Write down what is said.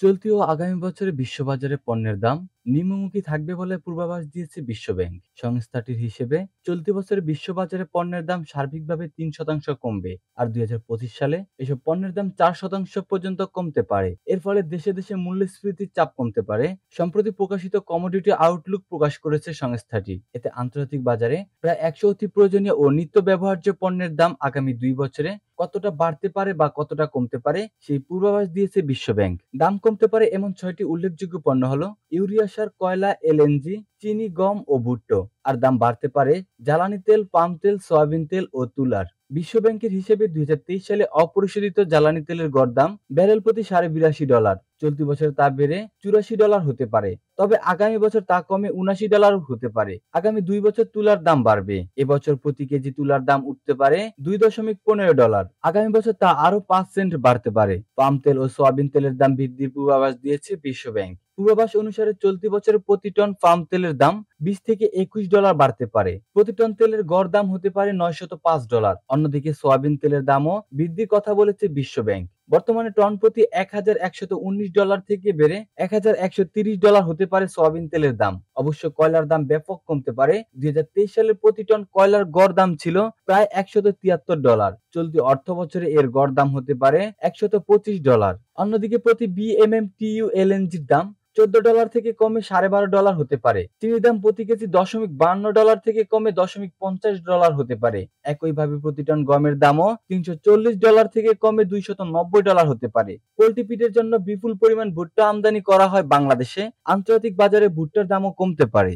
চলতি ও আগামী বছরে বিশ্ববাজারে পণ্যের দাম নিম্নমুখী থাকবে বলে পূর্বাভাস দিয়েছে বিশ্বব্যাংক। সংস্থাটির হিসেবে চলতি বছরে বিশ্ববাজারে পণ্যের দাম সার্বিকভাবে ৩% কমবে, আর ২০২৫ সালে এসব পণ্যের দাম ৪% পর্যন্ত কমতে পারে। এর ফলে দেশে দেশে মূল্যস্ফীতির চাপ কমতে পারে। সম্প্রতি প্রকাশিত কমোডিটি আউটলুক প্রকাশ করেছে সংস্থাটি। এতে আন্তর্জাতিক বাজারে প্রায় ১০০ অতি প্রয়োজনীয় ও নিত্য ব্যবহার্য পণ্যের দাম আগামী ২ বছরে কতটা বাড়তে পারে বা কতটা কমতে পারে সেই পূর্বাভাস দিয়েছে বিশ্বব্যাংক। দাম কমতে পারে এমন ৬টি উল্লেখযোগ্য পণ্য হলো ইউরিয়া সার, কয়লা, এলএনজি, চিনি, গম ও ভুট্টো। আর দাম বাড়তে পারে জ্বালানি তেল, পাম তেল, সয়াবিন তেল ও তুলার। বিশ্বব্যাংকের হিসেবে ২০২৩ সালে অপরিশোধিত জ্বালানি তেলের গড় দাম ব্যারেল প্রতি $৮২.৫ চলতি বছরে তা বেড়ে $৮৪ হতে পারে। তবে আগামী বছর তা কমে $৭৯ হতে পারে। আগামী ২ বছর তুলার দাম বাড়বে। এবছর প্রতি কেজি তুলার দাম উঠতে পারে $২.১৫। আগামী বছর তা আরো ৫ সেন্ট বাড়তে পারে। পাম তেল ও সয়াবিন তেলের দাম বৃদ্ধির পূর্বাভাস দিয়েছে বিশ্বব্যাংক। পূর্বাভাস অনুসারে চলতি বছরে প্রতি টন পাম তেলের দাম $২০ থেকে $২১ বাড়তে পারে। প্রতি টন তেলের গড় দাম হতে পারে $৯০৫। অন্যদিকে সয়াবিন তেলের দামও বৃদ্ধির কথা বলেছে বিশ্বব্যাংক। বর্তমানে টন প্রতি $১,১১৯ থেকে বেড়ে $১,১৩০ হতে পারে সয়াবিন তেলের দাম। অবশ্য কয়লার দাম ব্যাপক কমতে পারে। ২০২৩ সালে প্রতি টন কয়লার গড় দাম ছিল প্রায় $১৭৩। চলতি অর্থ বছরে এর গড় দাম হতে পারে $১২৫। অন্যদিকে প্রতি বিএমএমটিইউ এলএনজির দাম $14 থেকে কমে $12.৫ হতে পারে। চিনির দাম প্রতি কেজি $০.৫২ থেকে কমে $০.৫০ হতে পারে। একইভাবে প্রতি টন গমের দামও $৩৪০ থেকে কমে $২৯০ হতে পারে। পোল্ট্রি ফিডের জন্য বিপুল পরিমাণ ভুট্টা আমদানি করা হয় বাংলাদেশে। আন্তর্জাতিক বাজারে ভুট্টার দামও কমতে পারে।